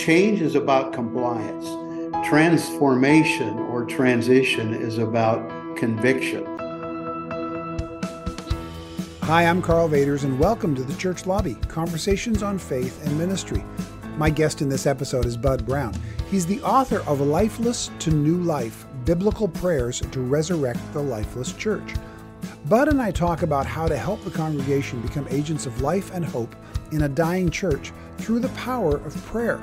Change is about compliance. Transformation or transition is about conviction. Hi, I'm Karl Vaters, and welcome to the Church Lobby, Conversations on Faith and Ministry. My guest in this episode is Bud Brown. He's the author of Lifeless to New Life, Biblical Prayers to Resurrect the Lifeless Church. Bud and I talk about how to help the congregation become agents of life and hope in a dying church through the power of prayer.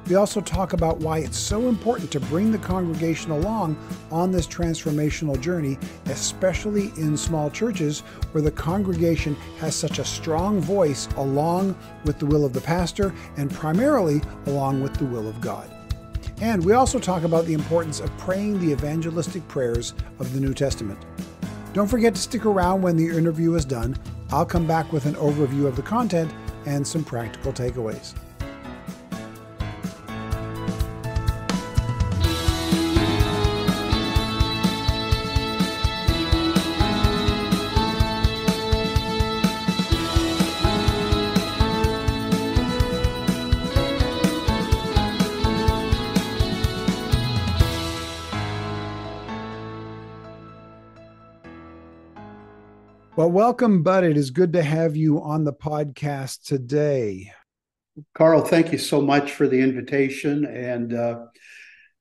We also talk about why it's so important to bring the congregation along on this transformational journey, especially in small churches where the congregation has such a strong voice along with the will of the pastor and primarily along with the will of God. And we also talk about the importance of praying the evangelistic prayers of the New Testament. Don't forget to stick around when the interview is done. I'll come back with an overview of the content and some practical takeaways. Well, welcome, Bud. It is good to have you on the podcast today. Karl, thank you so much for the invitation. And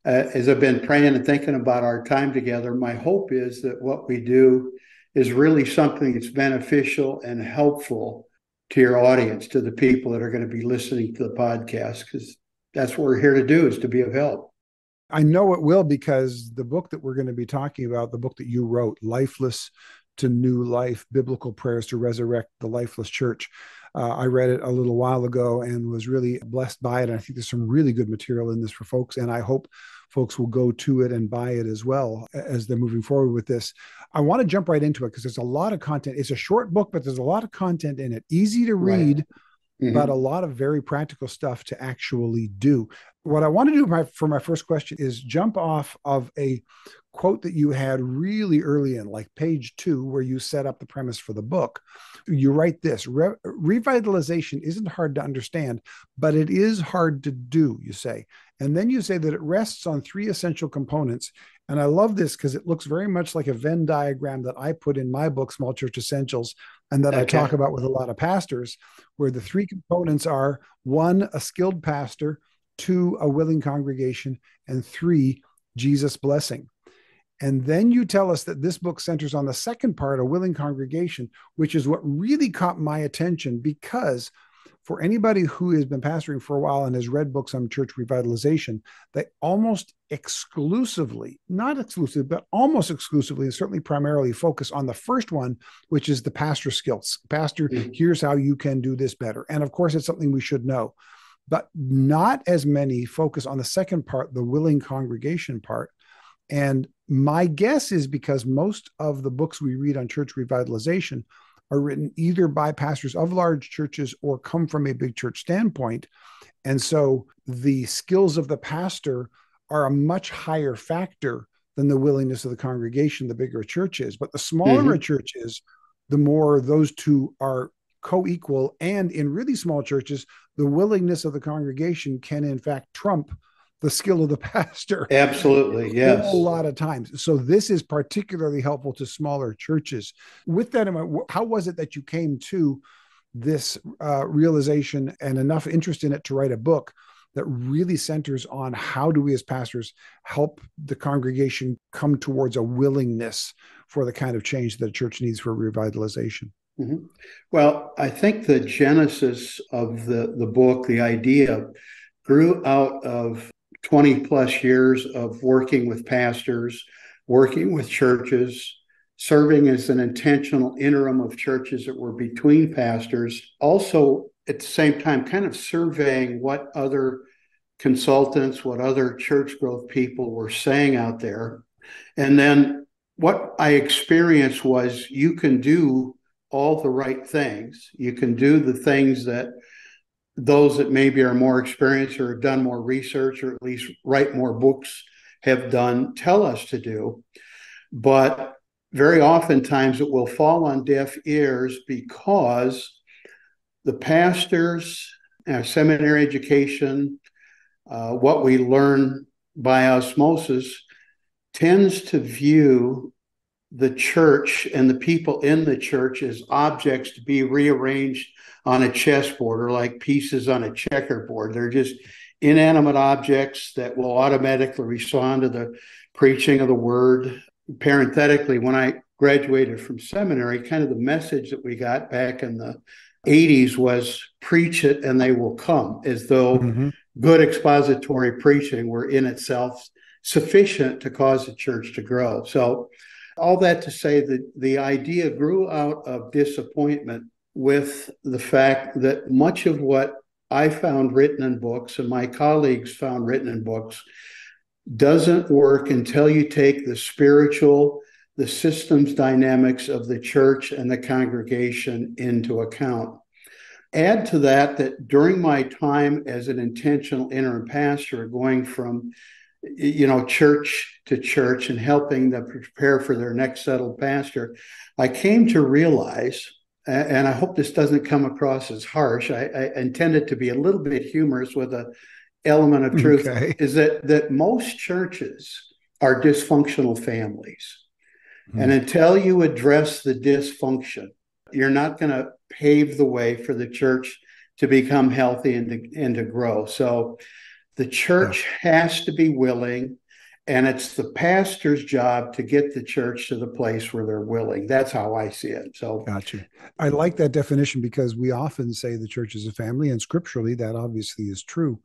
as I've been praying and thinking about our time together, my hope is that what we do is really something that's beneficial and helpful to your audience, to the people that are going to be listening to the podcast, because that's what we're here to do, is to be of help. I know it will, because the book that we're going to be talking about, the book that you wrote, Lifeless to New Life, Biblical Prayers to Resurrect the Lifeless Church. I read it a little while ago and was really blessed by it. And I think there's some really good material in this for folks. And I hope folks will go to it and buy it as well as they're moving forward with this. I want to jump right into it because there's a lot of content. It's a short book, but there's a lot of content in it. Easy to read, right. But a lot of very practical stuff to actually do. What I want to do for my first question is jump off of a quote that you had really early in, like page 2, where you set up the premise for the book. You write this: revitalization isn't hard to understand, but it is hard to do, you say. And then you say that it rests on 3 essential components. And I love this because it looks very much like a Venn diagram that I put in my book, Small Church Essentials, and that I talk about with a lot of pastors, where the 3 components are: 1, a skilled pastor; 2, a willing congregation; and 3, Jesus' blessing. And then you tell us that this book centers on the second part, a willing congregation, which is what really caught my attention, because for anybody who has been pastoring for a while and has read books on church revitalization, they almost exclusively, not exclusively, but almost exclusively, and certainly primarily focus on the first one, which is the pastor skills. Pastor, here's how you can do this better. And of course, it's something we should know. But not as many focus on the second part, the willing congregation part. And my guess is because most of the books we read on church revitalization are written either by pastors of large churches or come from a big church standpoint. And so the skills of the pastor are a much higher factor than the willingness of the congregation, the bigger a church is. But the smaller a church is, the more those two are co-equal. And in really small churches, the willingness of the congregation can in fact trump the skill of the pastor. Absolutely, yes. A whole lot of times. So this is particularly helpful to smaller churches. With that in mind, how was it that you came to this realization and enough interest in it to write a book that really centers on how do we as pastors help the congregation come towards a willingness for the kind of change that a church needs for revitalization? Well, I think the genesis of the book, the idea, grew out of 20 plus years of working with pastors, working with churches, serving as an intentional interim of churches that were between pastors. Also, at the same time, kind of surveying what other consultants, what other church growth people were saying out there. And then what I experienced was you can do all the right things. You can do the things that those that maybe are more experienced or have done more research or at least write more books have done tell us to do. But very oftentimes it will fall on deaf ears because the pastors, seminary education, what we learn by osmosis, tends to view the church and the people in the church as objects to be rearranged on a chessboard or like pieces on a checkerboard. They're just inanimate objects that will automatically respond to the preaching of the word. Parenthetically, when I graduated from seminary, kind of the message that we got back in the 80s was preach it and they will come, as though good expository preaching were in itself sufficient to cause the church to grow. So all that to say that the idea grew out of disappointment with the fact that much of what I found written in books and my colleagues found written in books doesn't work until you take the spiritual, the systems dynamics of the church and the congregation into account. Add to that that during my time as an intentional interim pastor, going from church to church and helping them prepare for their next settled pastor, I came to realize, and I hope this doesn't come across as harsh, I intend it to be a little bit humorous with an element of truth, is that most churches are dysfunctional families. And until you address the dysfunction, you're not going to pave the way for the church to become healthy and to grow. So the church has to be willing, and it's the pastor's job to get the church to the place where they're willing. That's how I see it. So, gotcha. I like that definition because we often say the church is a family, and scripturally that obviously is true.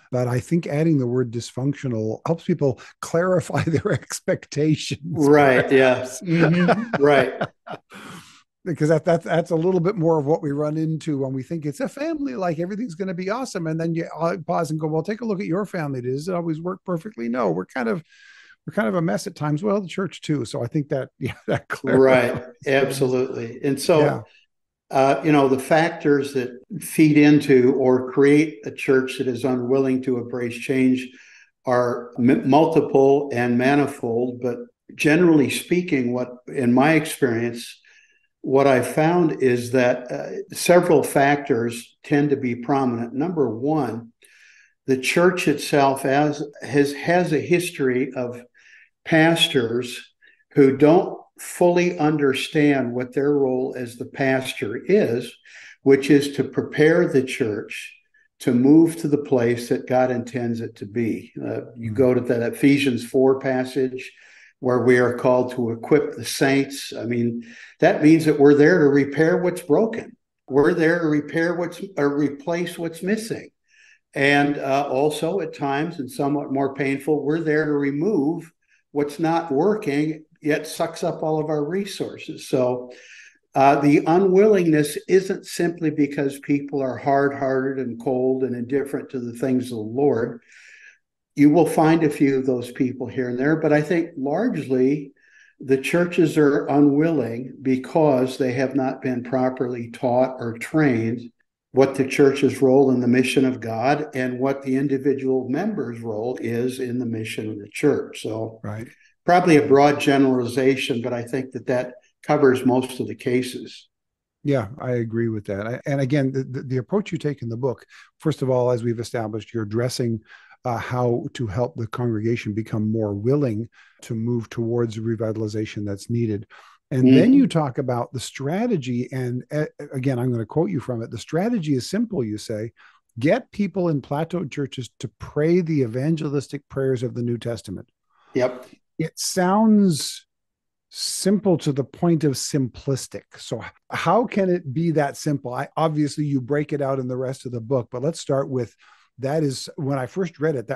But I think adding the word dysfunctional helps people clarify their expectations. Right. Perhaps. Yeah. Right. Because that's a little bit more of what we run into when we think it's a family, like everything's going to be awesome. And then you pause and go, well, take a look at your family. Does it always work perfectly? No, we're kind of a mess at times. Well, the church too. So I think that clarifies. Right. Absolutely. And so, the factors that feed into or create a church that is unwilling to embrace change are multiple and manifold. But generally speaking, in my experience, what I found is that several factors tend to be prominent. Number one, the church itself has a history of pastors who don't fully understand what their role as the pastor is, which is to prepare the church to move to the place that God intends it to be. You go to that Ephesians 4 passage where we are called to equip the saints. I mean, that means that we're there to repair what's broken. We're there to replace what's missing. And also at times, and somewhat more painful, we're there to remove what's not working, yet sucks up all of our resources. So the unwillingness isn't simply because people are hard-hearted and cold and indifferent to the things of the Lord. You will find a few of those people here and there, but I think largely the churches are unwilling because they have not been properly taught or trained what the church's role in the mission of God and what the individual member's role is in the mission of the church. So probably a broad generalization, but I think that covers most of the cases. Yeah, I agree with that. And again, the approach you take in the book, first of all, as we've established, you're addressing how to help the congregation become more willing to move towards the revitalization that's needed. And then you talk about the strategy. And again, I'm going to quote you from it. The strategy is simple, you say, get people in plateaued churches to pray the evangelistic prayers of the New Testament. Yep. It sounds simple to the point of simplistic. So how can it be that simple? Obviously, you break it out in the rest of the book, but let's start with that. Is when I first read it,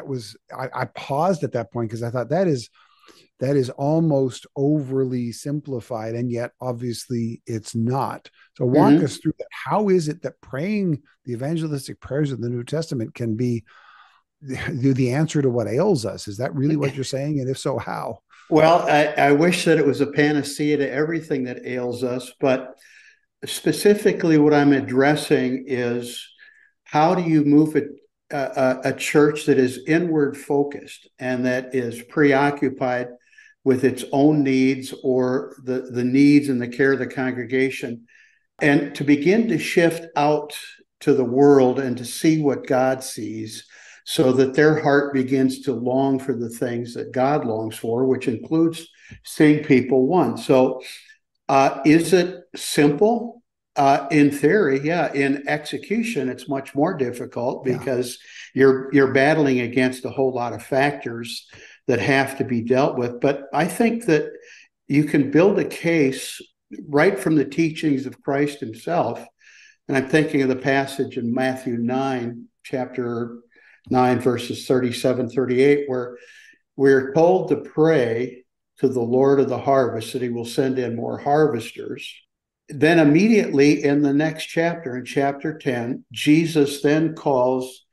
I paused at that point because I thought that is almost overly simplified, and yet obviously it's not. So walk us through that. How is it that praying the evangelistic prayers of the New Testament can be the answer to what ails us? Is that really what you're saying? And if so, how? Well, I wish that it was a panacea to everything that ails us, but specifically what I'm addressing is how do you move a church that is inward focused and that is preoccupied with its own needs or the needs and the care of the congregation, and to begin to shift out to the world and to see what God sees, so that their heart begins to long for the things that God longs for, which includes seeing people won. So is it simple? In theory, yeah. In execution, it's much more difficult because you're battling against a whole lot of factors that have to be dealt with. But I think that you can build a case right from the teachings of Christ himself. And I'm thinking of the passage in Matthew 9, chapter 9, verses 37, 38, where we're told to pray to the Lord of the harvest that he will send in more harvesters. Then immediately in the next chapter, in chapter 10, Jesus then calls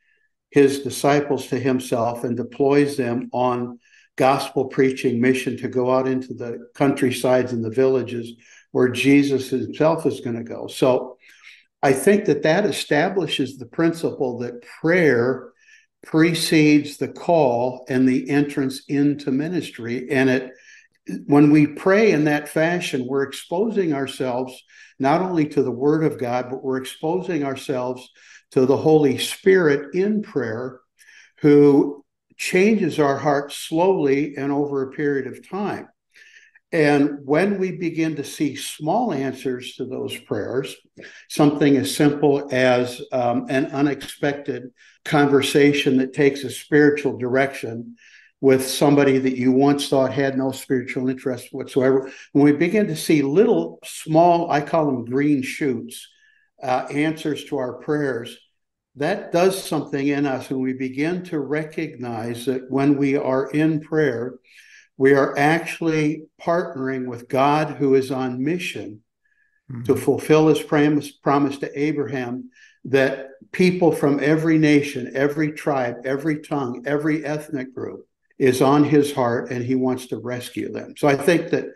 his disciples to himself and deploys them on gospel preaching mission to go out into the countrysides and the villages where Jesus himself is going to go. So I think that establishes the principle that prayer precedes the call and the entrance into ministry. And when we pray in that fashion, we're exposing ourselves not only to the Word of God, but we're exposing ourselves to the Holy Spirit in prayer, who changes our hearts slowly and over a period of time. And when we begin to see small answers to those prayers, something as simple as an unexpected conversation that takes a spiritual direction with somebody that you once thought had no spiritual interest whatsoever, when we begin to see little small, I call them green shoots, answers to our prayers, that does something in us, and we begin to recognize that when we are in prayer, we are actually partnering with God, who is on mission to fulfill his promise to Abraham, that people from every nation, every tribe, every tongue, every ethnic group is on his heart, and he wants to rescue them. So I think that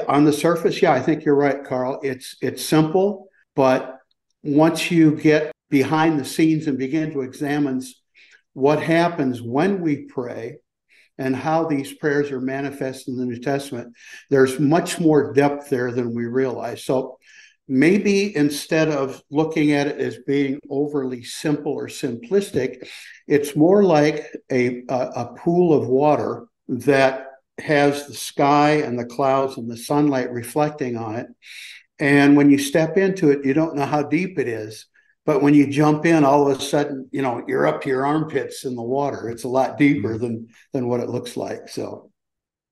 on the surface, yeah, I think you're right, Karl. It's simple, but once you get behind the scenes and begin to examine what happens when we pray and how these prayers are manifest in the New Testament, there's much more depth there than we realize. So maybe instead of looking at it as being overly simple or simplistic, it's more like a pool of water that has the sky and the clouds and the sunlight reflecting on it. And when you step into it, you don't know how deep it is. But when you jump in, all of a sudden, you're up to your armpits in the water. It's a lot deeper than what it looks like. So,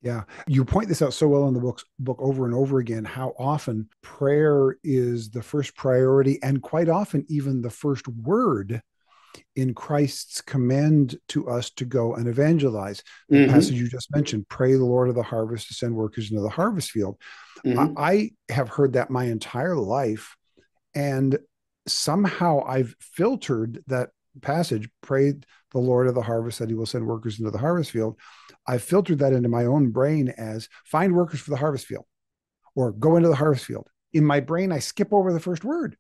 yeah, you point this out so well in the book over and over again, how often prayer is the first priority, and quite often even the first word in Christ's command to us to go and evangelize. The passage you just mentioned, pray the Lord of the harvest to send workers into the harvest field. I have heard that my entire life, and somehow I've filtered that passage, pray the Lord of the harvest that he will send workers into the harvest field. I've filtered that into my own brain as find workers for the harvest field or go into the harvest field. In my brain, I skip over the first word.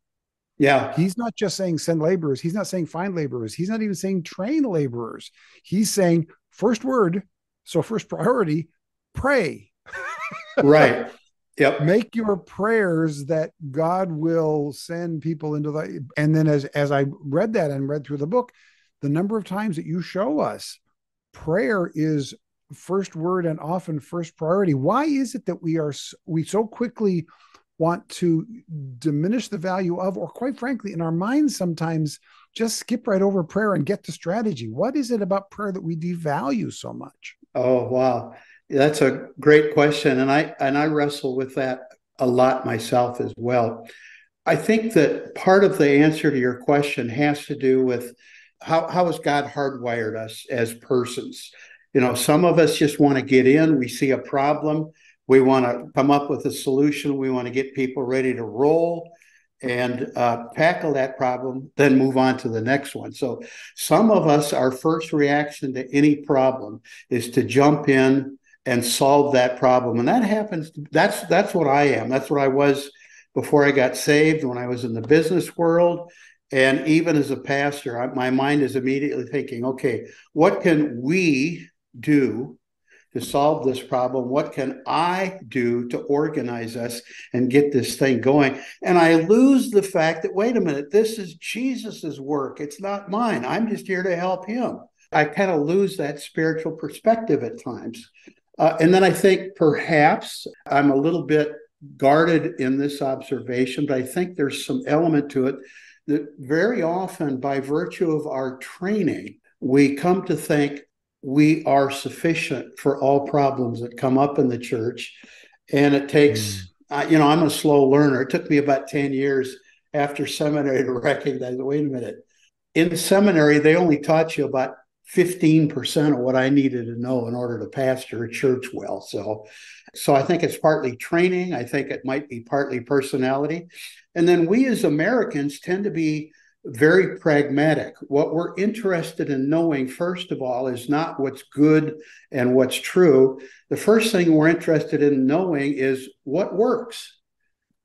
Yeah. He's not just saying send laborers. He's not saying find laborers. He's not even saying train laborers. He's saying first word. So first priority, pray. Right. Yep. Make your prayers that God will send people into the, and then as I read that and read through the book, the number of times that you show us prayer is first word and often first priority. Why is it that we so quickly want to diminish the value of, or quite frankly, in our minds sometimes just skip right over prayer and get to strategy? What is it about prayer that we devalue so much? Oh, wow. That's a great question. And I wrestle with that a lot myself as well. I think that part of the answer to your question has to do with how has God hardwired us as persons? Some of us just want to get in. We see a problem. We want to come up with a solution. We want to get people ready to roll and tackle that problem, then move on to the next one. So some of us, our first reaction to any problem is to jump in and solve that problem. And that happens. That's what I am. That's what I was before I got saved, when I was in the business world. And even as a pastor, my mind is immediately thinking, okay, what can we do to solve this problem? What can I do to organize us and get this thing going? And I lose the fact that, wait a minute, this is Jesus's work. It's not mine. I'm just here to help him. I kind of lose that spiritual perspective at times. And then I think perhaps I'm a little bit guarded in this observation, but I think there's some element to it that very often, by virtue of our training, we come to think we are sufficient for all problems that come up in the church. And it takes, I'm a slow learner. It took me about 10 years after seminary to recognize, wait a minute. In seminary, they only taught you about 15% of what I needed to know in order to pastor a church well. So I think it's partly training. I think it might be partly personality. And then we as Americans tend to be very pragmatic. What we're interested in knowing, first of all, is not what's good and what's true. The first thing we're interested in knowing is what works.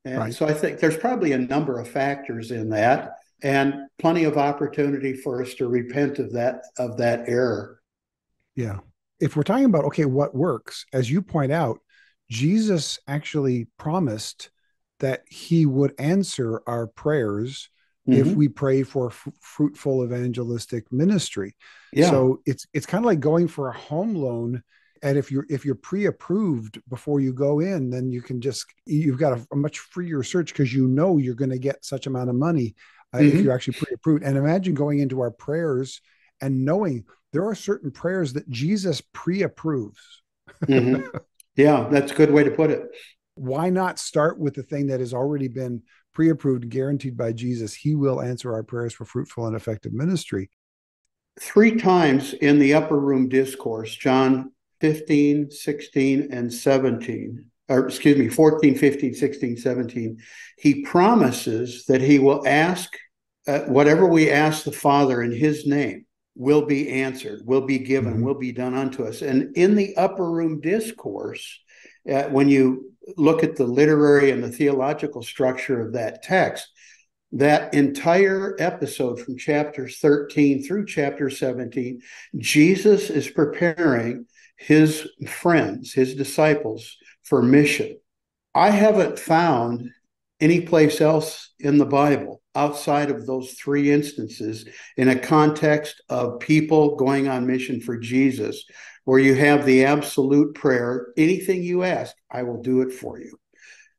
And so I think there's probably a number of factors in that, and plenty of opportunity for us to repent of that error. Yeah. If we're talking about, okay, what works, as you point out, Jesus actually promised that he would answer our prayers if we pray for fruitful evangelistic ministry. Yeah. So it's kind of like going for a home loan. And if you're pre-approved before you go in, then you've got a much freer search, because you know you're going to get such amount of money if you're actually pre-approved. And imagine going into our prayers and knowing there are certain prayers that Jesus pre-approves. Yeah, that's a good way to put it. Why not start with the thing that has already been pre-approved, guaranteed by Jesus? He will answer our prayers for fruitful and effective ministry. 3 times in the upper room discourse, John 15, 16, and 17, or excuse me, 14, 15, 16, 17, he promises that he will ask, whatever we ask the Father in his name will be answered, will be given, will be done unto us. And in the upper room discourse, when you look at the literary and the theological structure of that text, that entire episode from chapter 13 through chapter 17, Jesus is preparing his friends, his disciples, for mission. I haven't found any place else in the Bible outside of those 3 instances in a context of people going on mission for Jesus, where you have the absolute prayer, anything you ask, I will do it for you.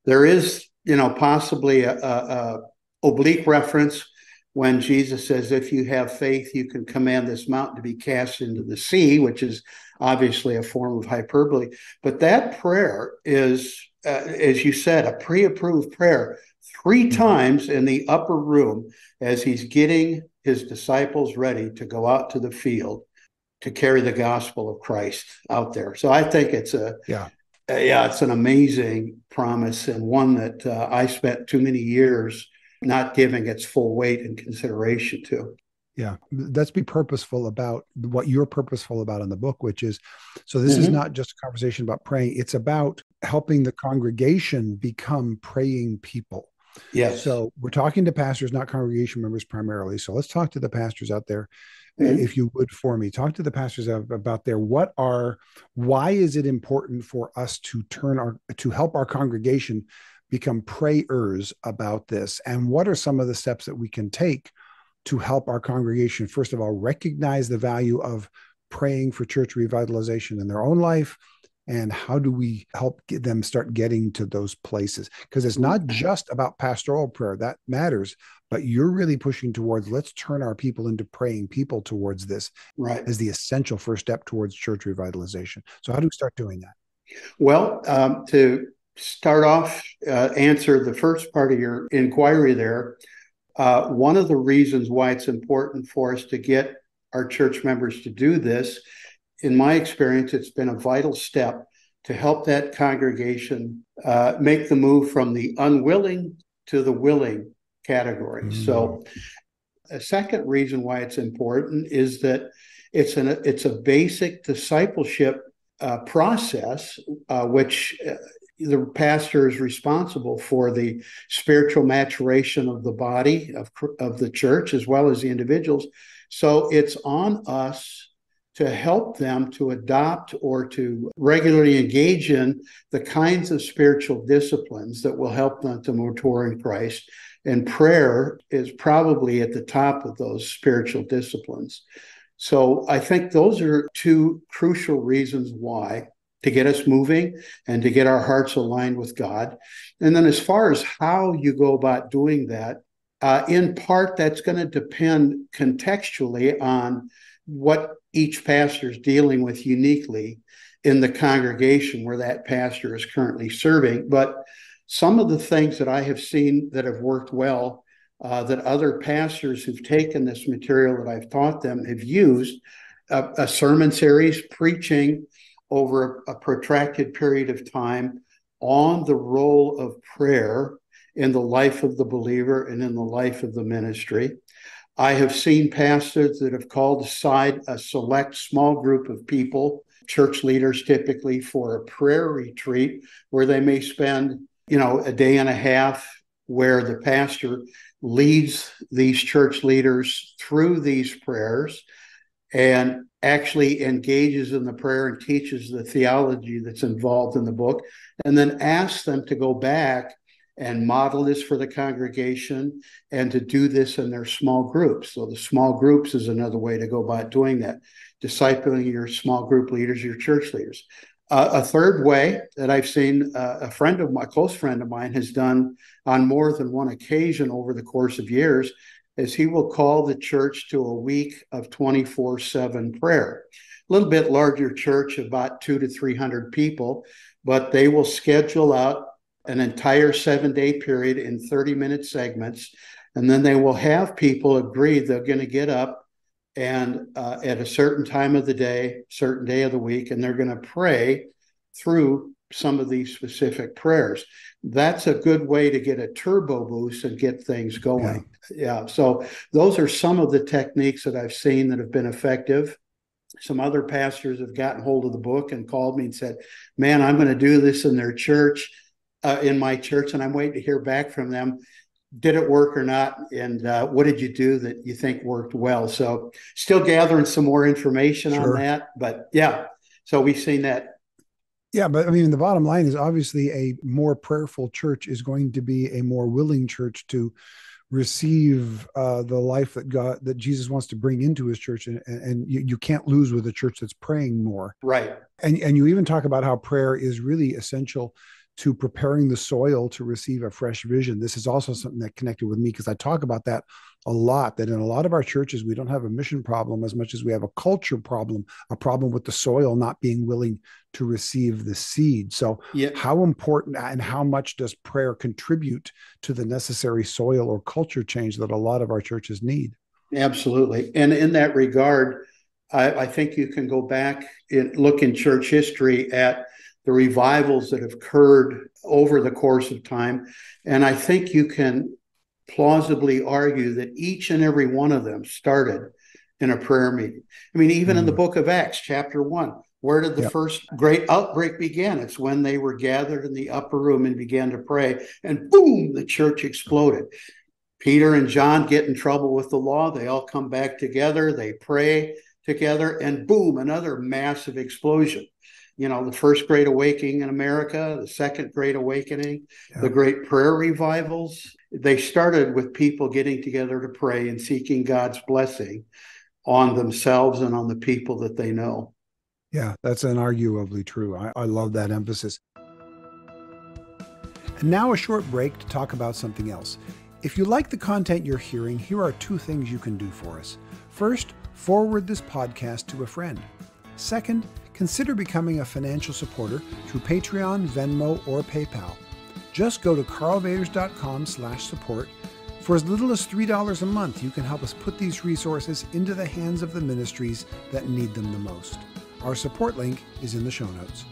There is, possibly a oblique reference when Jesus says, if you have faith, you can command this mountain to be cast into the sea, which is obviously a form of hyperbole. But that prayer is, as you said, a pre-approved prayer 3 times in the upper room as he's getting his disciples ready to go out to the field to carry the gospel of Christ out there. So I think it's it's an amazing promise, and one that I spent too many years not giving its full weight and consideration to. Yeah, let's be purposeful about what you're purposeful about in the book, which is, so this is not just a conversation about praying. It's about helping the congregation become praying people. Yes. So we're talking to pastors, not congregation members primarily. So let's talk to the pastors out there. If you would, for me, talk to the pastors about why is it important for us to help our congregation become prayers about this? And what are some of the steps that we can take to help our congregation, first of all, recognize the value of praying for church revitalization in their own life? And how do we help them start getting to those places? Because it's not just about pastoral prayer, that matters, but you're really pushing towards, let's turn our people into praying people towards this, as the essential first step towards church revitalization. So how do we start doing that? Well, to start off, answer the first part of your inquiry there, one of the reasons why it's important for us to get our church members to do this, in my experience, it's been a vital step to help that congregation make the move from the unwilling to the willing category. So a second reason why it's important is that it's a basic discipleship process, which the pastor is responsible for the spiritual maturation of the body of the church as well as the individuals. So it's on us to help them to adopt or to regularly engage in the kinds of spiritual disciplines that will help them to mature in Christ. And prayer is probably at the top of those spiritual disciplines. So I think those are two crucial reasons why, to get us moving and to get our hearts aligned with God. And then as far as how you go about doing that, in part, that's going to depend contextually on what each pastor is dealing with uniquely in the congregation where that pastor is currently serving. But some of the things that I have seen that have worked well, that other pastors who've taken this material that I've taught them have used, a sermon series preaching over a protracted period of time on the role of prayer in the life of the believer and in the life of the ministry. I have seen pastors that have called aside a select small group of people, church leaders typically, for a prayer retreat where they may spend, a day and a half, where the pastor leads these church leaders through these prayers and actually engages in the prayer and teaches the theology that's involved in the book, and then asks them to go back and model this for the congregation and to do this in their small groups. So the small groups is another way to go about doing that, discipling your small group leaders, your church leaders. A third way that I've seen a close friend of mine has done on more than one occasion over the course of years is he will call the church to a week of 24/7 prayer. A little bit larger church, about 200 to 300 people, but they will schedule out an entire 7-day period in 30-minute segments. And then they will have people agree they're going to get up and at a certain time of the day, certain day of the week, and they're going to pray through some of these specific prayers. That's a good way to get a turbo boost and get things going. Yeah. So those are some of the techniques that I've seen that have been effective. Some other pastors have gotten hold of the book and called me and said, man, I'm going to do this in their church, in my church, and I'm waiting to hear back from them. Did it work or not? And what did you do that you think worked well? So still gathering some more information on that. But yeah, so we've seen that. Yeah, but I mean, the bottom line is obviously a more prayerful church is going to be a more willing church to receive the life that Jesus wants to bring into his church. And you can't lose with a church that's praying more. Right. And you even talk about how prayer is really essential to preparing the soil to receive a fresh vision. This is also something that connected with me because I talk about that a lot, that in a lot of our churches, we don't have a mission problem as much as we have a culture problem, a problem with the soil not being willing to receive the seed. So how important and how much does prayer contribute to the necessary soil or culture change that a lot of our churches need? Absolutely. And in that regard, I think you can go back and look in church history at the revivals that have occurred over the course of time. And I think you can plausibly argue that each and every one of them started in a prayer meeting. I mean, even in the book of Acts, chapter 1, where did the first great outbreak begin? It's when they were gathered in the upper room and began to pray, and boom, the church exploded. Peter and John get in trouble with the law. They all come back together. They pray together, and boom, another massive explosion. The first Great Awakening in America, the second Great Awakening, the great prayer revivals. They started with people getting together to pray and seeking God's blessing on themselves and on the people that they know. Yeah, that's inarguably true. I love that emphasis. And now a short break to talk about something else. If you like the content you're hearing, here are 2 things you can do for us. First, forward this podcast to a friend. Second, consider becoming a financial supporter through Patreon, Venmo, or PayPal. Just go to karlvaters.com/support. For as little as $3 a month, you can help us put these resources into the hands of the ministries that need them the most. Our support link is in the show notes.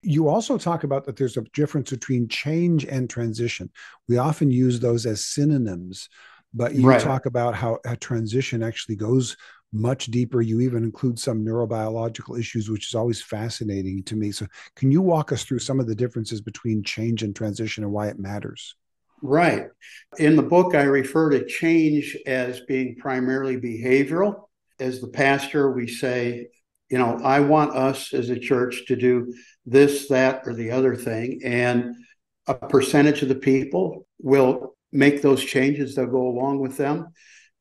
You also talk about that there's a difference between change and transition. We often use those as synonyms, but you talk about how a transition actually goes much deeper. You even include some neurobiological issues, which is always fascinating to me. So can you walk us through some of the differences between change and transition and why it matters? Right. In the book, I refer to change as being primarily behavioral. As the pastor, we say, I want us as a church to do this, that, or the other thing. And a percentage of the people will make those changes, they'll go along with them.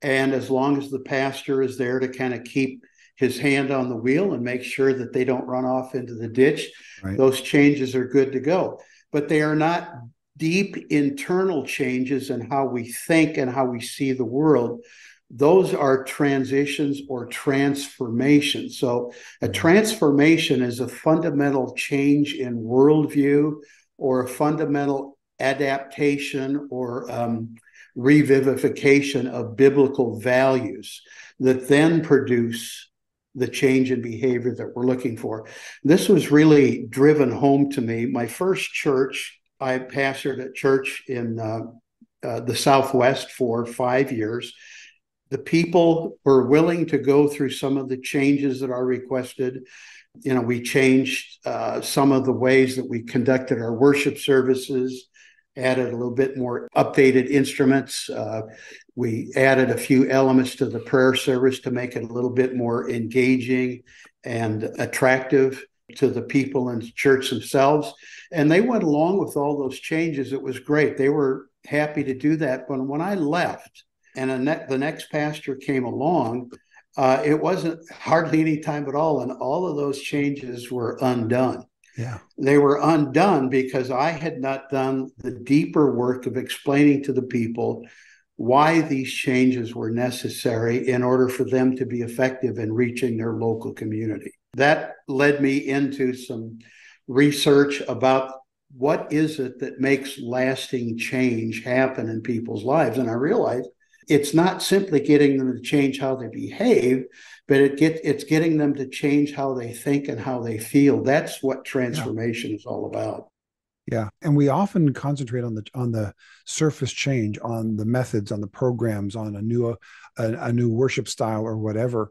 And as long as the pastor is there to kind of keep his hand on the wheel and make sure that they don't run off into the ditch, Right. those changes are good to go. But they are not deep internal changes in how we think and how we see the world. Those are transitions or transformations. So a transformation is a fundamental change in worldview or a fundamental adaptation or revivification of biblical values that then produce the change in behavior that we're looking for. This was really driven home to me. My first church, I pastored a church in the Southwest for 5 years. The people were willing to go through some of the changes that are requested. We changed some of the ways that we conducted our worship services, added a little bit more updated instruments. We added a few elements to the prayer service to make it a little bit more engaging and attractive to the people in the church themselves. And they went along with all those changes. It was great. They were happy to do that. But when I left and the next pastor came along, it wasn't hardly any time at all. And all of those changes were undone. Yeah. They were undone because I had not done the deeper work of explaining to the people why these changes were necessary in order for them to be effective in reaching their local community. That led me into some research about what is it that makes lasting change happen in people's lives. And I realized it's not simply getting them to change how they behave, but it's getting them to change how they think and how they feel. That's what transformation is all about. Yeah, and we often concentrate on the surface change, on the methods, on the programs, on a new worship style or whatever.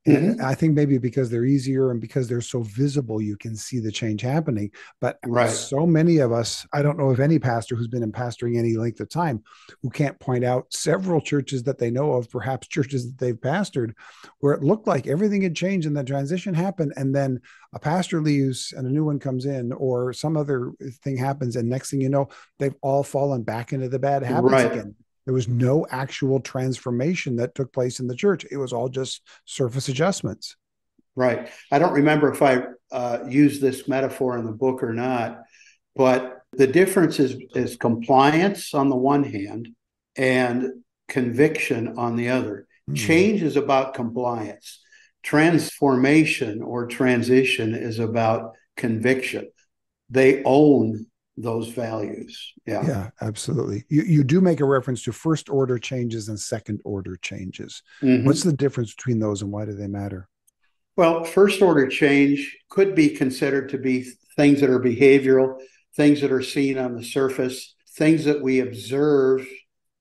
And I think maybe because they're easier and because they're so visible, you can see the change happening. But so many of us, I don't know of any pastor who's been in pastoring any length of time who can't point out several churches that they know of, perhaps churches that they've pastored, where it looked like everything had changed and the transition happened. And then a pastor leaves and a new one comes in, or some other thing happens. And next thing you know, they've all fallen back into the bad habits again. There was no actual transformation that took place in the church. It was all just surface adjustments. Right. I don't remember if I used this metaphor in the book or not, but the difference is compliance on the one hand and conviction on the other. Change is about compliance. Transformation or transition is about conviction. They own those values. Yeah, absolutely. You do make a reference to first order changes and second order changes. What's the difference between those and why do they matter? Well, first order change could be considered to be things that are behavioral, things that are seen on the surface, things that we observe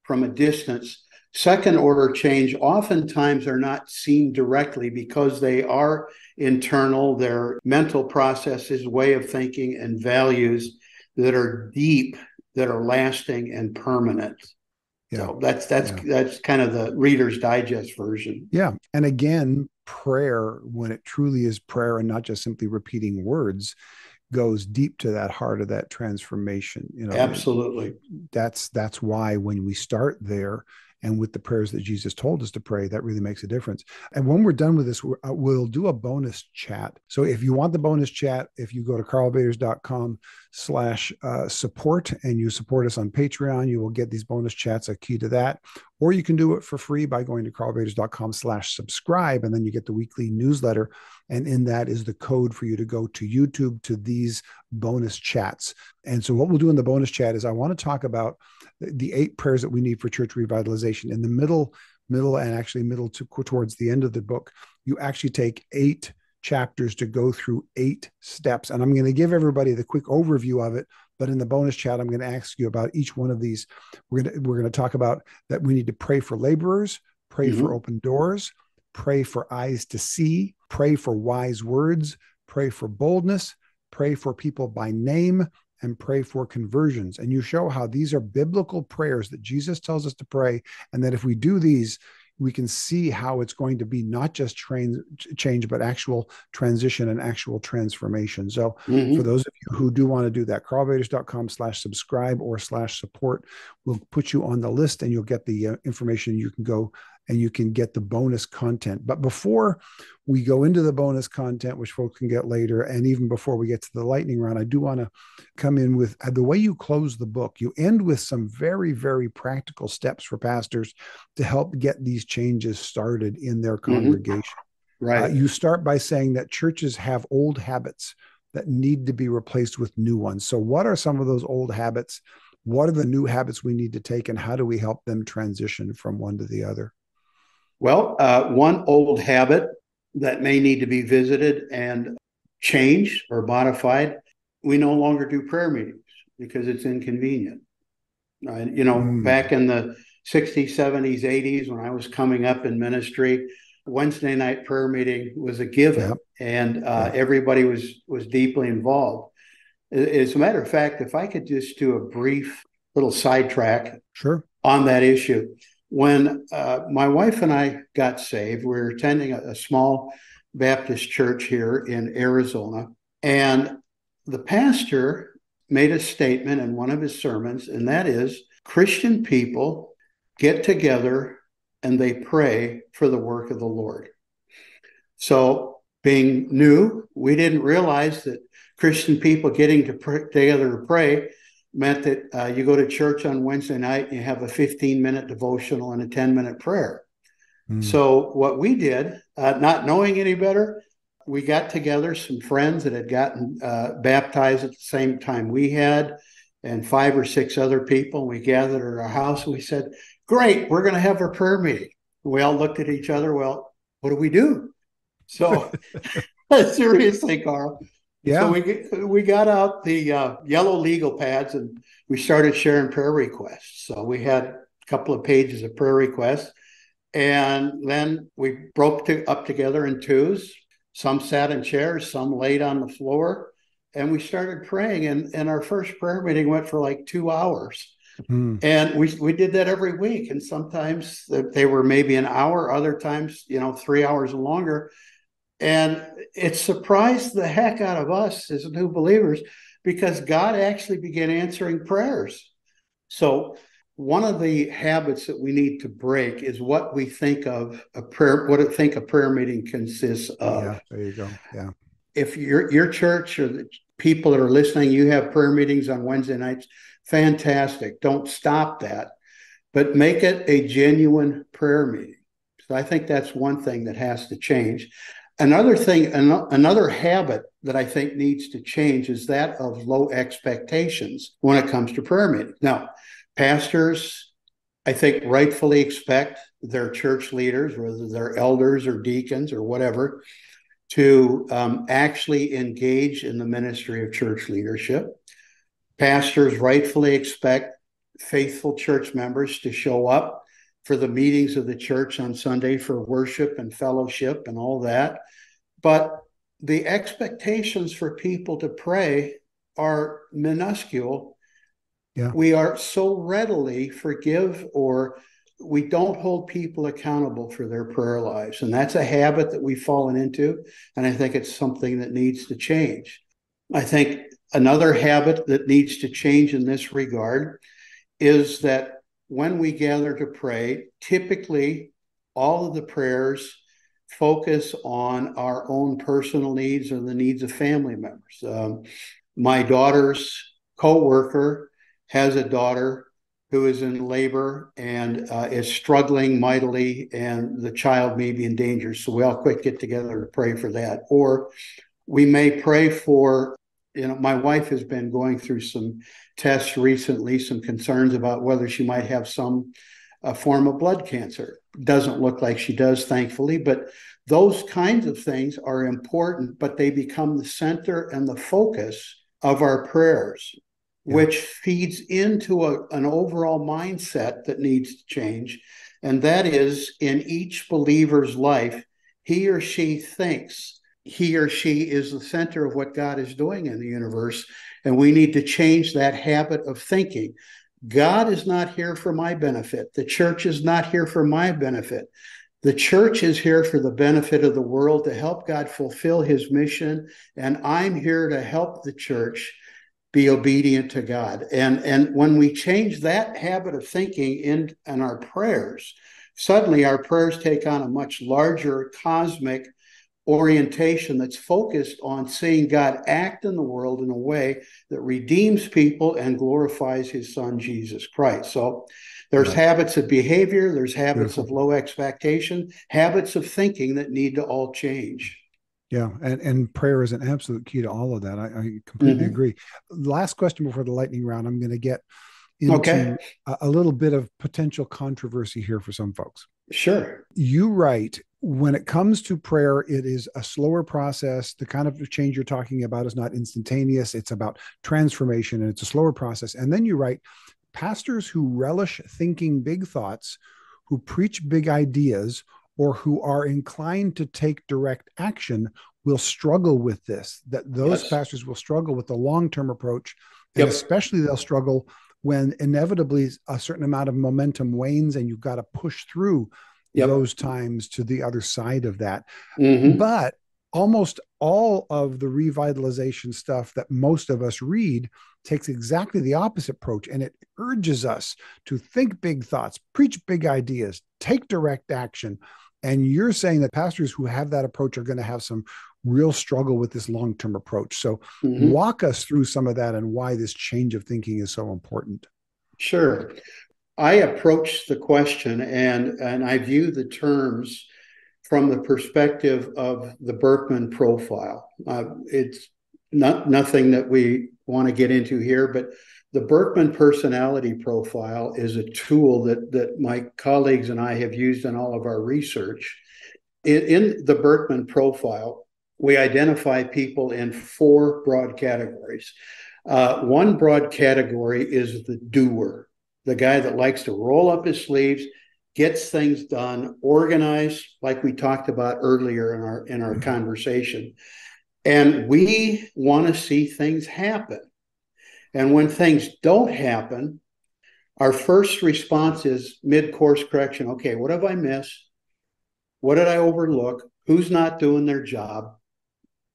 from a distance. Second order change oftentimes are not seen directly because they are internal, their mental processes, way of thinking, and values that are deep, that are lasting and permanent. So that's kind of the Reader's Digest version. Yeah. And again, prayer, when it truly is prayer and not just simply repeating words, goes deep to that heart of that transformation. Absolutely. That's why when we start there and with the prayers that Jesus told us to pray, that really makes a difference. And when we're done with this, we'll do a bonus chat. So if you want the bonus chat, if you go to karlvaters.com/support and you support us on Patreon, you will get these bonus chats, a key to that. Or you can do it for free by going to karlvaters.com/subscribe, and then you get the weekly newsletter. And in that is the code for you to go to YouTube to these bonus chats. And so what we'll do in the bonus chat is I want to talk about the 8 prayers that we need for church revitalization. In the middle and actually middle to towards the end of the book, you actually take 8 chapters to go through 8 steps. And I'm going to give everybody the quick overview of it. But in the bonus chat, I'm going to ask you about each one of these. We're going to talk about that we need to pray for laborers, pray for open doors, pray for eyes to see, pray for wise words, pray for boldness, pray for people by name, and pray for conversions. And you show how these are biblical prayers that Jesus tells us to pray, and that if we do these, we can see how it's going to be not just change, but actual transition and actual transformation. So for those of you who do want to do that, karlvaters.com/subscribe or /support will put you on the list, and you'll get the information. You can go and you can get the bonus content. But before we go into the bonus content, which folks can get later, and even before we get to the lightning round, I do want to come in with the way you close the book. You end with some very, very practical steps for pastors to help get these changes started in their congregation. Right. You start by saying that churches have old habits that need to be replaced with new ones. So what are some of those old habits? What are the new habits we need to take, and how do we help them transition from one to the other? Well, one old habit that may need to be visited and changed or modified, we no longer do prayer meetings because it's inconvenient. Back in the 60s, 70s, 80s, when I was coming up in ministry, Wednesday night prayer meeting was a given, and everybody was deeply involved. As a matter of fact, if I could just do a brief little sidetrack on that issue. When my wife and I got saved, we were attending a small Baptist church here in Arizona, and the pastor made a statement in one of his sermons, and that is, Christian people get together and they pray for the work of the Lord. So being new, we didn't realize that Christian people getting together to pray meant that you go to church on Wednesday night and you have a 15-minute devotional and a 10-minute prayer. So what we did, not knowing any better, we got together some friends that had gotten baptized at the same time we had, and 5 or 6 other people. We gathered at our house and we said, great, we're going to have a prayer meeting. We all looked at each other. Well, what do we do? So seriously, Karl. So we got out the yellow legal pads and we started sharing prayer requests. So we had a couple of pages of prayer requests, and then we broke up together in twos. Some sat in chairs, some laid on the floor, and we started praying. And our first prayer meeting went for like 2 hours. And we did that every week. And sometimes they were maybe an hour, other times, 3 hours or longer. And it surprised the heck out of us as new believers, because God actually began answering prayers. So one of the habits that we need to break is what we think of a prayer, what I think a prayer meeting consists of. Yeah, there you go. Yeah. If your church or the people that are listening, you have prayer meetings on Wednesday nights, fantastic. Don't stop that, but make it a genuine prayer meeting. So I think that's one thing that has to change. Another thing, another habit that I think needs to change is that of low expectations when it comes to prayer meetings. Now, pastors, I think, rightfully expect their church leaders, whether they're elders or deacons or whatever, to actually engage in the ministry of church leadership. Pastors rightfully expect faithful church members to show up for the meetings of the church on Sunday for worship and fellowship and all that. But the expectations for people to pray are minuscule. Yeah. We are so readily forgive, or we don't hold people accountable for their prayer lives. And that's a habit that we've fallen into. And I think it's something that needs to change. I think another habit that needs to change in this regard is that when we gather to pray, typically all of the prayers focus on our own personal needs or the needs of family members. My daughter's co-worker has a daughter who is in labor and is struggling mightily, and the child may be in danger. So we all quick get together to pray for that. Or we may pray for, my wife has been going through some tests recently, some concerns about whether she might have some form of blood cancer. Doesn't look like she does, thankfully, but those kinds of things are important, but they become the center and the focus of our prayers, which feeds into an overall mindset that needs to change. And that is, in each believer's life, he or she thinks he or she is the center of what God is doing in the universe. And we need to change that habit of thinking. God is not here for my benefit. The church is not here for my benefit. The church is here for the benefit of the world, to help God fulfill his mission. And I'm here to help the church be obedient to God. And when we change that habit of thinking in our prayers, suddenly our prayers take on a much larger cosmic orientation that's focused on seeing God act in the world in a way that redeems people and glorifies his son, Jesus Christ. So there's habits of behavior, there's habits of low expectation, habits of thinking that need to all change. Yeah, and prayer is an absolute key to all of that. I completely agree. Last question before the lightning round. I'm going to get into a little bit of potential controversy here for some folks. Sure. You write, when it comes to prayer, it is a slower process. The kind of change you're talking about is not instantaneous. It's about transformation, and it's a slower process. And then you write, pastors who relish thinking big thoughts, who preach big ideas, or who are inclined to take direct action will struggle with this, that those pastors will struggle with the long-term approach. And especially they'll struggle when inevitably a certain amount of momentum wanes and you've got to push through those times to the other side of that. But almost all of the revitalization stuff that most of us read takes exactly the opposite approach. And it urges us to think big thoughts, preach big ideas, take direct action. And you're saying that pastors who have that approach are going to have some real struggle with this long-term approach. So walk us through some of that and why this change of thinking is so important. Sure. I approach the question and I view the terms from the perspective of the Berkman profile. It's nothing that we want to get into here, but the Berkman personality profile is a tool that my colleagues and I have used in all of our research. In the Berkman profile, we identify people in four broad categories. One broad category is the doer, the guy that likes to roll up his sleeves, gets things done, organized, like we talked about earlier in our conversation. And we want to see things happen. And when things don't happen, our first response is mid-course correction. Okay, what have I missed? What did I overlook? Who's not doing their job?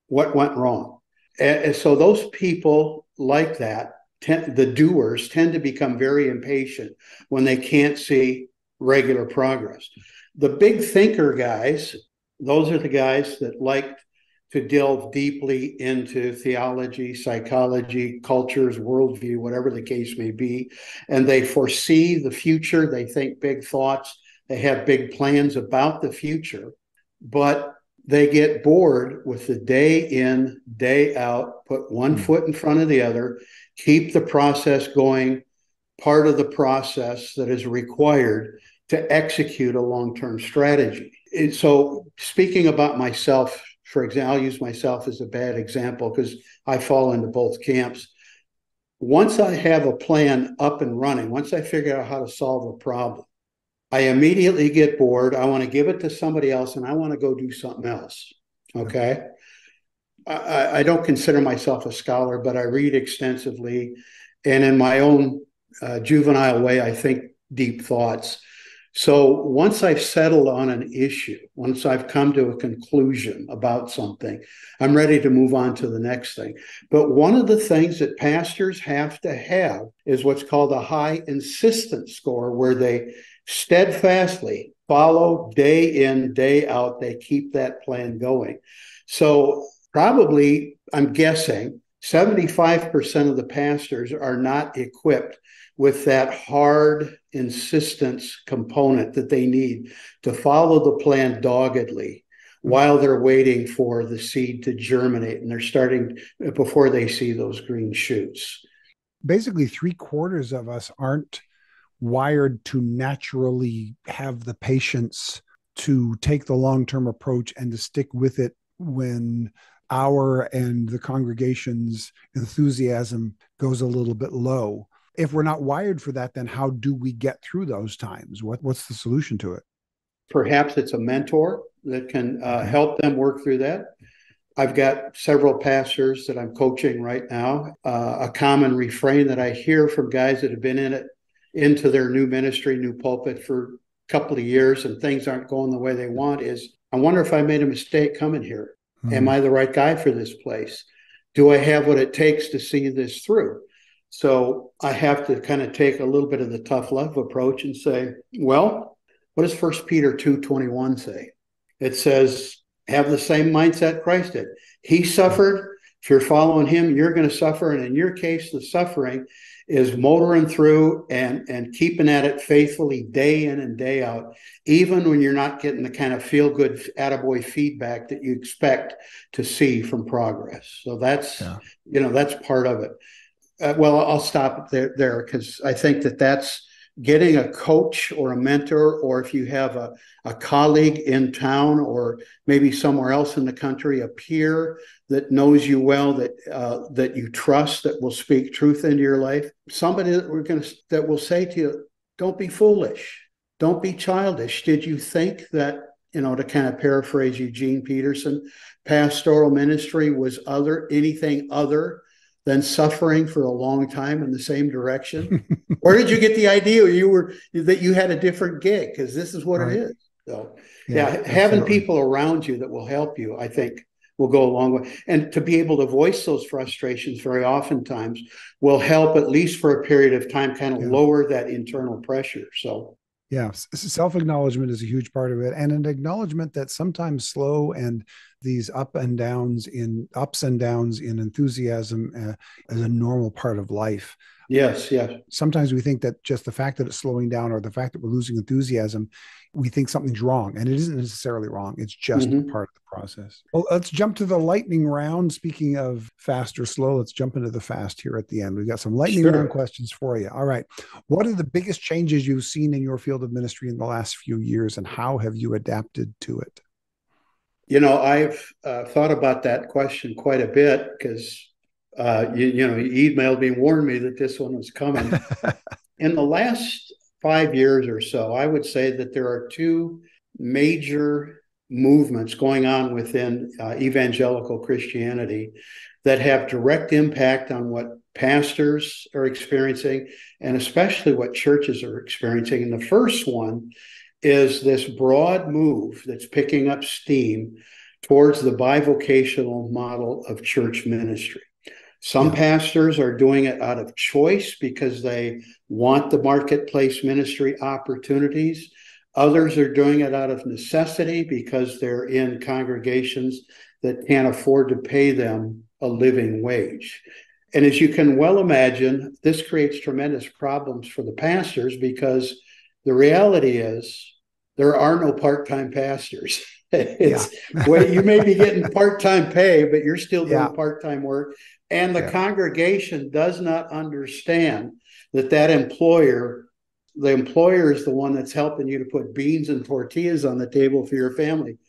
What went wrong? And so those people like that, the doers, tend to become very impatient when they can't see regular progress. The big thinker guys, those are the guys that like to delve deeply into theology, psychology, cultures, worldview, whatever the case may be. And they foresee the future. They think big thoughts. They have big plans about the future. But they get bored with the day in, day out, put one foot in front of the other, keep the process going, part of the process that is required to execute a long-term strategy. And so speaking about myself, for example, I'll use myself as a bad example because I fall into both camps. Once I have a plan up and running, once I figure out how to solve a problem, I immediately get bored. I want to give it to somebody else and I want to go do something else. Okay. I don't consider myself a scholar, but I read extensively. And in my own juvenile way, I think deep thoughts. So once I've settled on an issue, once I've come to a conclusion about something, I'm ready to move on to the next thing. But one of the things that pastors have to have is what's called a high insistence score, where they steadfastly follow day in, day out. They keep that plan going. So probably, I'm guessing, 75% of the pastors are not equipped with that hard insistence component that they need to follow the plan doggedly while they're waiting for the seed to germinate and they're starting before they see those green shoots. Basically, 3/4 of us aren't wired to naturally have the patience to take the long-term approach and to stick with it when our and the congregation's enthusiasm goes a little bit low. If we're not wired for that, then how do we get through those times? What's the solution to it? Perhaps it's a mentor that can help them work through that. I've got several pastors that I'm coaching right now. A common refrain that I hear from guys that have been into their new ministry, new pulpit for a couple of years and things aren't going the way they want is, I wonder if I made a mistake coming here. Am I the right guy for this place? Do I have what it takes to see this through? So I have to kind of take a little bit of the tough love approach and say, well, what does 1 Peter 2:21 say? It says, have the same mindset Christ did. He suffered. If you're following him, you're going to suffer. And in your case, the suffering is motoring through and keeping at it faithfully day in and day out, even when you're not getting the kind of feel-good attaboy feedback that you expect to see from progress. So that's, that's part of it. Well, I'll stop there because I think that's getting a coach or a mentor, or if you have a colleague in town or maybe somewhere else in the country, a peer that knows you well, that you trust, that will speak truth into your life, somebody that will say to you, don't be foolish, don't be childish. Did you think that, to kind of paraphrase Eugene Peterson, pastoral ministry was anything other than suffering for a long time in the same direction? Where did you get the idea that you had a different gig? Because this is what it is. So having people around you that will help you, I think, will go a long way. And to be able to voice those frustrations very oftentimes will help, at least for a period of time, kind of lower that internal pressure. So self-acknowledgement is a huge part of it, and an acknowledgement that sometimes slow and these ups and downs in enthusiasm is a normal part of life. Yes. Sometimes we think that just the fact that it's slowing down or the fact that we're losing enthusiasm, we think something's wrong, and it isn't necessarily wrong. It's just part of the process. Well, let's jump to the lightning round. Speaking of fast or slow, let's jump into the fast here at the end. We've got some lightning round questions for you. All right. What are the biggest changes you've seen in your field of ministry in the last few years, and how have you adapted to it? I've thought about that question quite a bit because, you emailed me, warned me that this one was coming. In the last 5 years or so, I would say that there are two major movements going on within evangelical Christianity that have direct impact on what pastors are experiencing and especially what churches are experiencing. And the first one is this broad move that's picking up steam towards the bivocational model of church ministry. Some pastors are doing it out of choice because they want the marketplace ministry opportunities. Others are doing it out of necessity because they're in congregations that can't afford to pay them a living wage. And as you can well imagine, this creates tremendous problems for the pastors because the reality is there are no part-time pastors. You may be getting part-time pay, but you're still doing part-time work. And the congregation does not understand that employer, the employer is the one that's helping you to put beans and tortillas on the table for your family.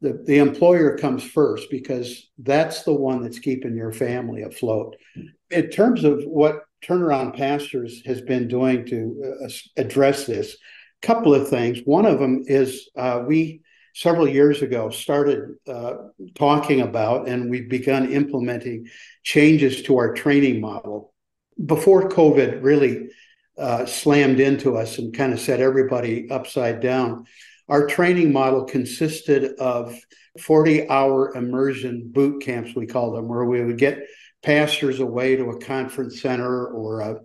The employer comes first because that's the one that's keeping your family afloat. In terms of what Turnaround Pastors has been doing to address this, a couple of things. One of them is we several years ago started talking about, and we've begun implementing changes to our training model. Before COVID really slammed into us and kind of set everybody upside down, our training model consisted of 40-hour immersion boot camps, we call them, where we would get pastors away to a conference center or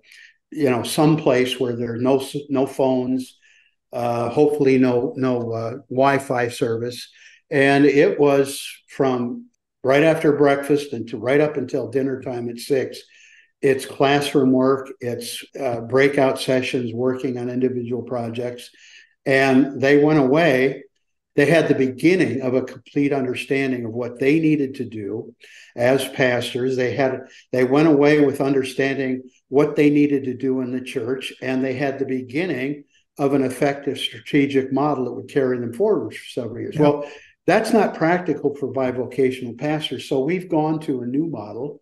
someplace where there are no phones, hopefully no Wi-Fi service. And it was from right after breakfast and to right up until dinner time at 6. It's classroom work. It's breakout sessions working on individual projects. And they went away. They had the beginning of a complete understanding of what they needed to do as pastors. They went away with understanding what they needed to do in the church, and they had the beginning of an effective strategic model that would carry them forward for several years. Yeah. Well, that's not practical for bivocational pastors. So we've gone to a new model.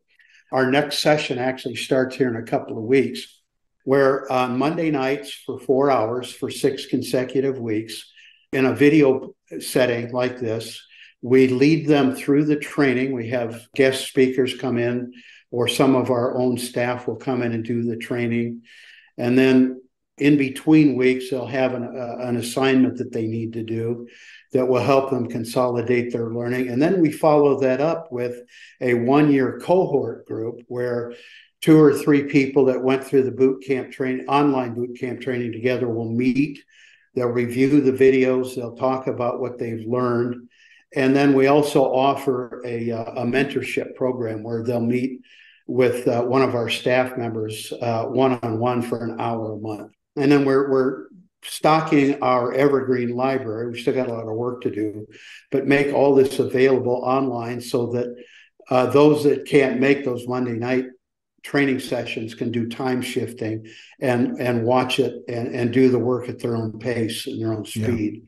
Our next session actually starts here in a couple of weeks, where on Monday nights for 4 hours for 6 consecutive weeks in a video setting like this, We lead them through the training. We have guest speakers come in, or some of our own staff will come in and do the training. And then in between weeks, they'll have an assignment that they need to do that will help them consolidate their learning. And then we follow that up with a 1-year cohort group where 2 or 3 people that went through the boot camp training, online boot camp training together, will meet. They'll review the videos. They'll talk about what they've learned. And then we also offer a mentorship program where they'll meet with one of our staff members one-on-one for an hour a month. And then we're stocking our evergreen library. We still got a lot of work to do, but make all this available online so that those that can't make those Monday night training sessions can do time shifting and watch it and do the work at their own pace and their own speed.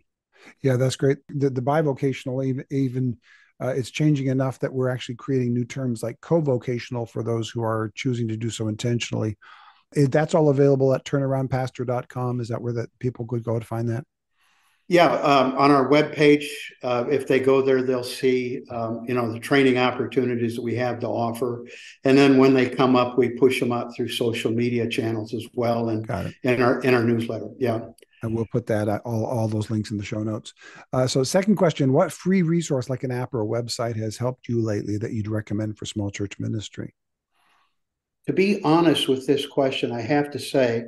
Yeah, that's great. The bivocational even it's changing enough that we're actually creating new terms like co-vocational for those who are choosing to do so intentionally. That's all available at turnaroundpastor.com. Is that where that people could go to find that? Yeah, on our webpage, if they go there, they'll see, the training opportunities that we have to offer. And then when they come up, we push them out through social media channels as well, and in our newsletter. Yeah. And we'll put that all those links in the show notes. So second question, what free resource like an app or a website has helped you lately that you'd recommend for small church ministry? To be honest with this question, I have to say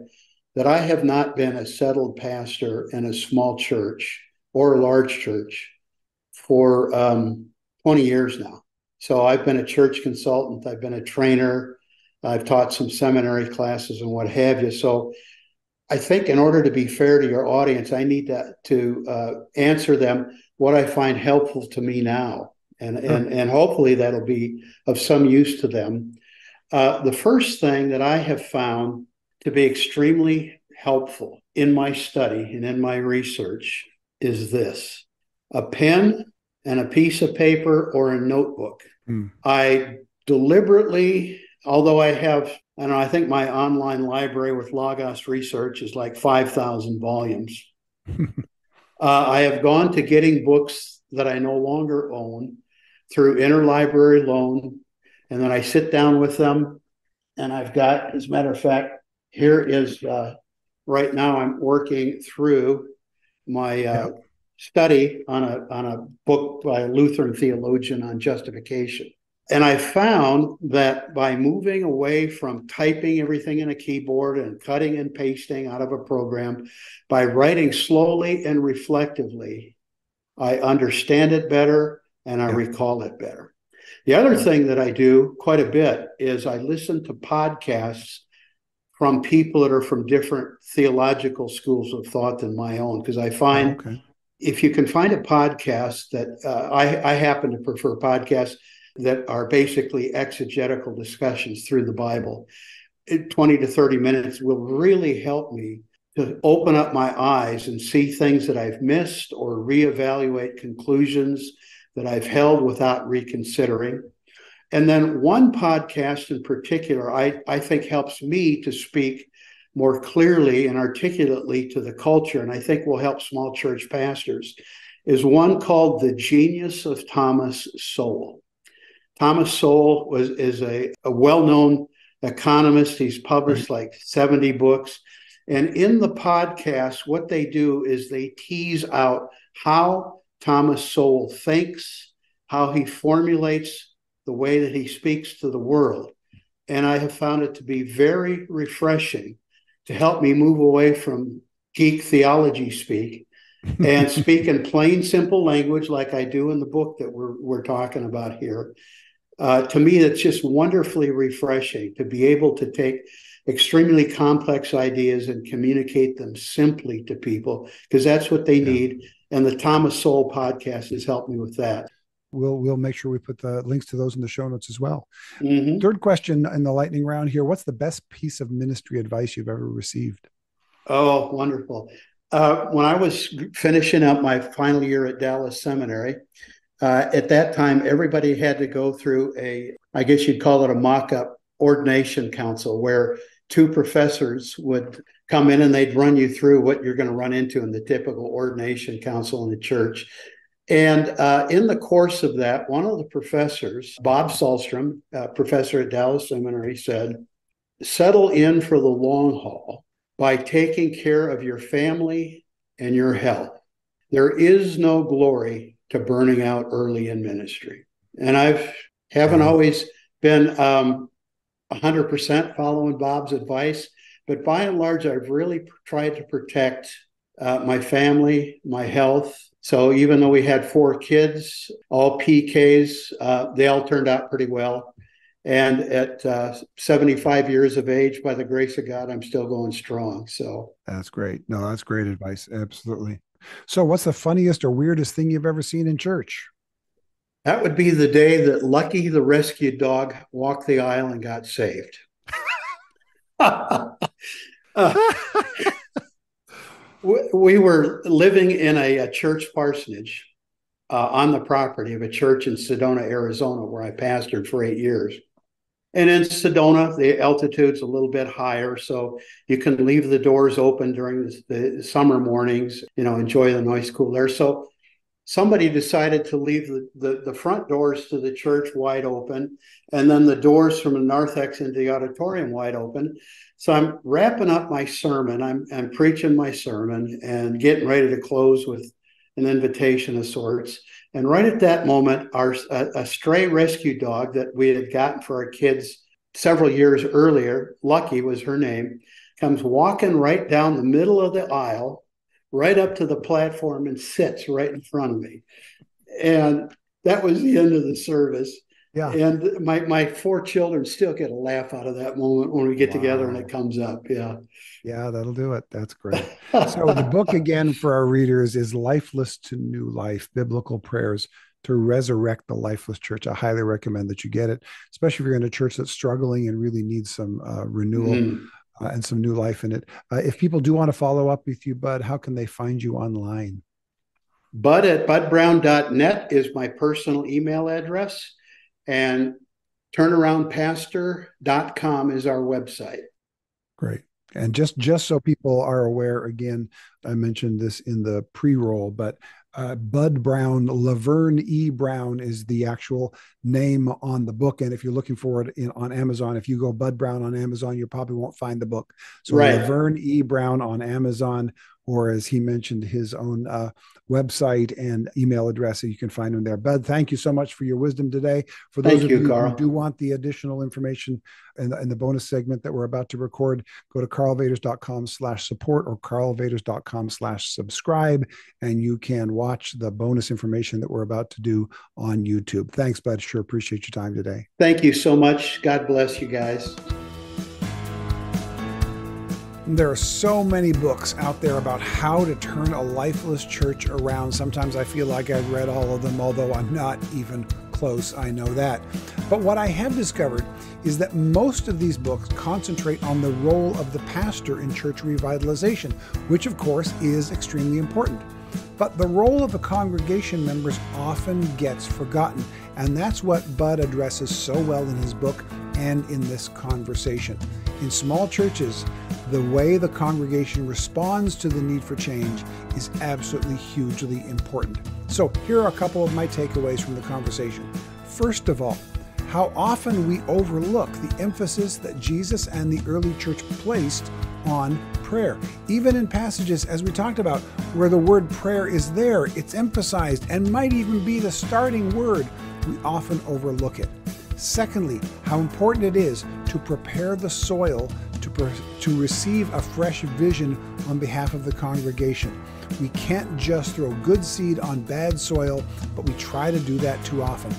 that I have not been a settled pastor in a small church or a large church for 20 years now. So I've been a church consultant. I've been a trainer. I've taught some seminary classes and what have you. So I think in order to be fair to your audience, I need to answer them what I find helpful to me now. And hopefully that'll be of some use to them. The first thing that I have found to be extremely helpful in my study and in my research is this: a pen and a piece of paper or a notebook. I deliberately, although I think my online library with Logos Research is like 5,000 volumes. I have gone to getting books that I no longer own through interlibrary loan, and then I sit down with them, and I've got, as a matter of fact, here is, right now I'm working through my study on a book by a Lutheran theologian on justification. And I found that by moving away from typing everything in a keyboard and cutting and pasting out of a program, by writing slowly and reflectively, I understand it better and I recall it better. The other thing that I do quite a bit is I listen to podcasts from people that are from different theological schools of thought than my own, because I find if you can find a podcast that I happen to prefer podcasts that are basically exegetical discussions through the Bible. 20 to 30 minutes will really help me to open up my eyes and see things that I've missed or reevaluate conclusions that I've held without reconsidering. And then one podcast in particular, I think helps me to speak more clearly and articulately to the culture, and I think will help small church pastors, is one called The Genius of Thomas Sowell. Thomas Sowell is a well-known economist. He's published like 70 books. And in the podcast, what they do is they tease out how Thomas Sowell thinks, how he formulates the way that he speaks to the world. And I have found it to be very refreshing to help me move away from geek theology speak and speak in plain, simple language like I do in the book that we're talking about here. To me, it's just wonderfully refreshing to be able to take extremely complex ideas and communicate them simply to people, because that's what they need. And the Thomas Sowell podcast has helped me with that. We'll make sure we put the links to those in the show notes as well. Third question in the lightning round here: what's the best piece of ministry advice you've ever received? Oh, wonderful. When I was finishing up my final year at Dallas Seminary, at that time, everybody had to go through I guess you'd call it a mock-up ordination council, where 2 professors would come in and they'd run you through what you're going to run into in the typical ordination council in the church. And in the course of that, one of the professors, Bob Sahlstrom, professor at Dallas Seminary, said, settle in for the long haul by taking care of your family and your health. There is no glory to burning out early in ministry. And haven't always been 100% following Bob's advice, but by and large, I've really tried to protect my family, my health. So even though we had 4 kids, all PKs, they all turned out pretty well. And at 75 years of age, by the grace of God, I'm still going strong. So that's great. No, that's great advice. Absolutely. So what's the funniest or weirdest thing you've ever seen in church? That would be the day that Lucky, the rescue dog, walked the aisle and got saved. We were living in a church parsonage on the property of a church in Sedona, Arizona, where I pastored for 8 years. And in Sedona, the altitude's a little bit higher, so you can leave the doors open during the summer mornings, enjoy the nice cool air. So somebody decided to leave the front doors to the church wide open, and then the doors from the narthex into the auditorium wide open. So I'm wrapping up my sermon. I'm preaching my sermon and getting ready to close with an invitation of sorts. And right at that moment, a stray rescue dog that we had gotten for our kids several years earlier, Lucky was her name, comes walking right down the middle of the aisle, right up to the platform, and sits right in front of me. And that was the end of the service. Yeah. And my 4 children still get a laugh out of that moment when we get together and it comes up. Yeah. Yeah, that'll do it. That's great. So the book again for our readers is Lifeless to New Life, Biblical Prayers to Resurrect the Lifeless Church. I highly recommend that you get it, especially if you're in a church that's struggling and really needs some renewal and some new life in it. If people do want to follow up with you, Bud, how can they find you online? Bud at budbrown.net is my personal email address. And turnaroundpastor.com is our website. Great. And just so people are aware, again, I mentioned this in the pre-roll, but Bud Brown, Lavern E. Brown is the actual name on the book. And if you're looking for it on Amazon, if you go Bud Brown on Amazon, you probably won't find the book. So right. Lavern E. Brown on Amazon, or as he mentioned, his own website and email address, so you can find him there. Bud, thank you so much for your wisdom today. For those of you Karl, who do want the additional information in the bonus segment that we're about to record, go to karlvaters.com/support or karlvaters.com/subscribe, and you can watch the bonus information that we're about to do on YouTube. Thanks, Bud. Sure appreciate your time today. Thank you so much. God bless you guys. There are so many books out there about how to turn a lifeless church around. Sometimes I feel like I've read all of them, although I'm not even close, I know that. But what I have discovered is that most of these books concentrate on the role of the pastor in church revitalization, which of course is extremely important. But the role of the congregation members often gets forgotten, and that's what Bud addresses so well in his book and in this conversation. In small churches, the way the congregation responds to the need for change is absolutely hugely important. So here are a couple of my takeaways from the conversation. First of all, how often we overlook the emphasis that Jesus and the early church placed on prayer. Even in passages, as we talked about, where the word prayer is there, it's emphasized and might even be the starting word, we often overlook it. Secondly, how important it is to prepare the soil to receive a fresh vision on behalf of the congregation. We can't just throw good seed on bad soil, but we try to do that too often.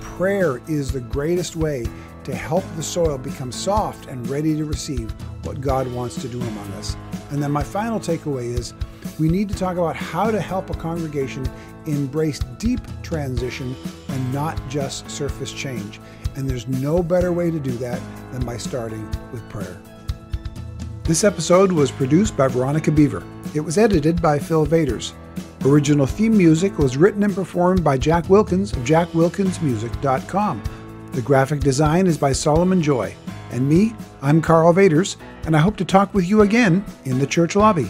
Prayer is the greatest way to help the soil become soft and ready to receive what God wants to do among us. And then my final takeaway is we need to talk about how to help a congregation embrace deep transition and not just surface change. And there's no better way to do that than by starting with prayer. This episode was produced by Veronica Beaver. It was edited by Phil Vaters. Original theme music was written and performed by Jack Wilkins of jackwilkinsmusic.com. The graphic design is by Solomon Joy. And me, I'm Karl Vaters, and I hope to talk with you again in the church lobby.